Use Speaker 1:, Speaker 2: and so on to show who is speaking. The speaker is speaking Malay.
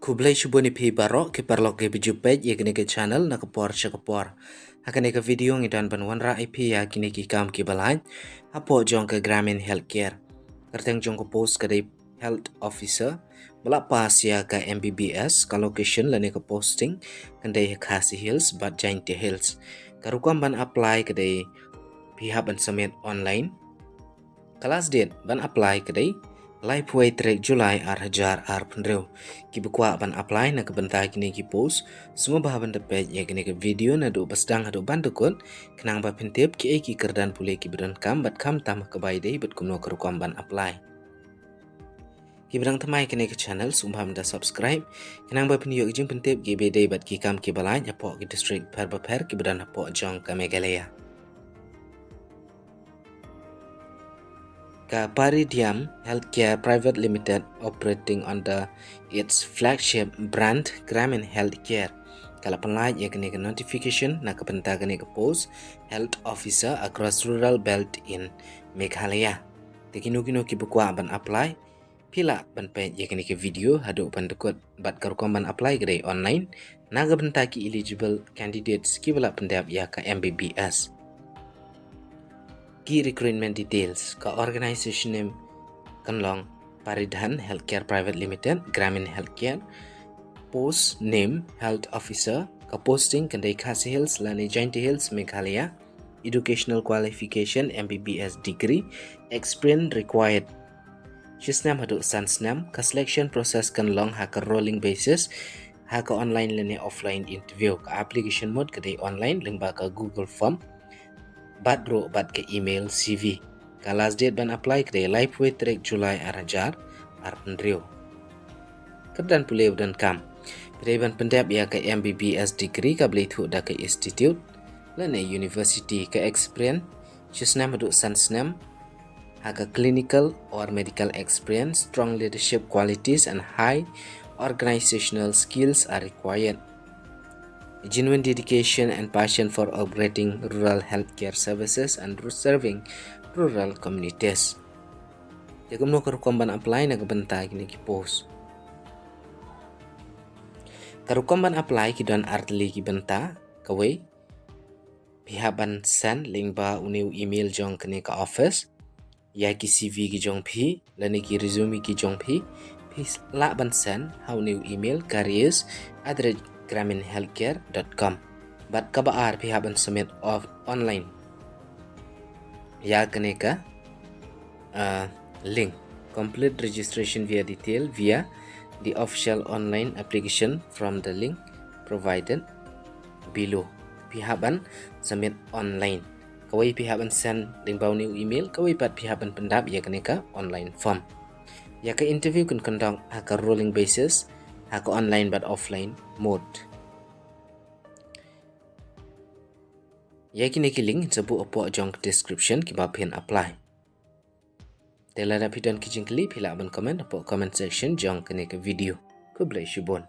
Speaker 1: Kublai shubuni pi barok ke parlok ke bijupet ye kene ke channel na kapor shakapor. Hakane ke video ngidan banwan ra IP ya kini ki kam ki balai. Apo jong ke Gramin healthcare. Kerteng jong ke post ke health officer. Melak pas ya ke MBBS ke location lane ke posting kandai Khasi Hills but Jaiñtia Hills. Karukam ban apply ke pihak ban submit online. Kelas date ban apply ke Laipuai trek Julai hajar penreu. Ki bukwa ban apply na ke bentai kini ki post. Semua bahaban dapat ya kini ke video na do basdang hadu bandukut. Kenang ba pintip ki eki kerdan pulih ki beran kam bat kam tamah ke baidai bat kumno kerukam ban apply. Ki berang temai kini ke channel sumpah menda subscribe. Kenang ba piniyok jing pintip ki bedai bat ki kam ki balai apok ki district per ki beran apok jong ke Meghalaya. Paridiam Healthcare Private Limited operating under its flagship brand Gramin Healthcare. Kalau penlait ia kena notification nak kepentar kena ke post health officer across rural belt in Meghalaya. Tekino-kino ki bukwa ban apply pila ban pet ia kena ke video haduk ban dekut bat karukam ban apply kedai online naga bentar ki eligible candidates ki bala pendap ia ke MBBS. Key recruitment details ka organisation name kanlong Paridhan Healthcare Private Limited Gramin Healthcare. Post name health officer ka posting kandai Khasi Hills lani Jaiñtia Hills Meghalaya. Educational qualification MBBS degree. Experience required. Shisnam haduk sansnam ka selection process kanlong ha ka rolling basis ha ka online lani offline interview ka application mode kadai online lingba ka Google Form. Bat ke email CV. Ka last date ban apply ke Laipuai trek Julai hajar penreu. Kerdan pulih dan kam. Kedai ban pendap ya ke MBBS degree ka boleh tu dah ke institute lana university ke experience shisnam haduk sansnam ha ke clinical or medical experience. Strong leadership qualities and high organizational skills are required. Genuine dedication and passion for operating rural healthcare services and serving rural communities. Jika mno karukam ban apply na kebentai kini ki post. Karukam ban apply ki don artli ki benta kawai. Pihak ban send link ba uniu email jong kini ke office. Ya ki CV ki jong pi, lani ki resume ki jong pi. La ban send ha uniu email careers @graminhealthcare.com. Bat kabar pihak ban submit of online. Ya kene ka link complete registration via detail via the official online application from the link provided below. Pihak ban submit online. Kawai pihak ban send link bau new email kawai pat pihak ban pendap ya kene ka online form. Ya ka interview kun conduct ha ka rolling basis ha ka online but offline mode. Ya kini ki link sebut opok jong description ki bapian apply. Telah dapat dan kijing klip hilak ban komen opok comment section jong kini ke video. Ku bless you bon.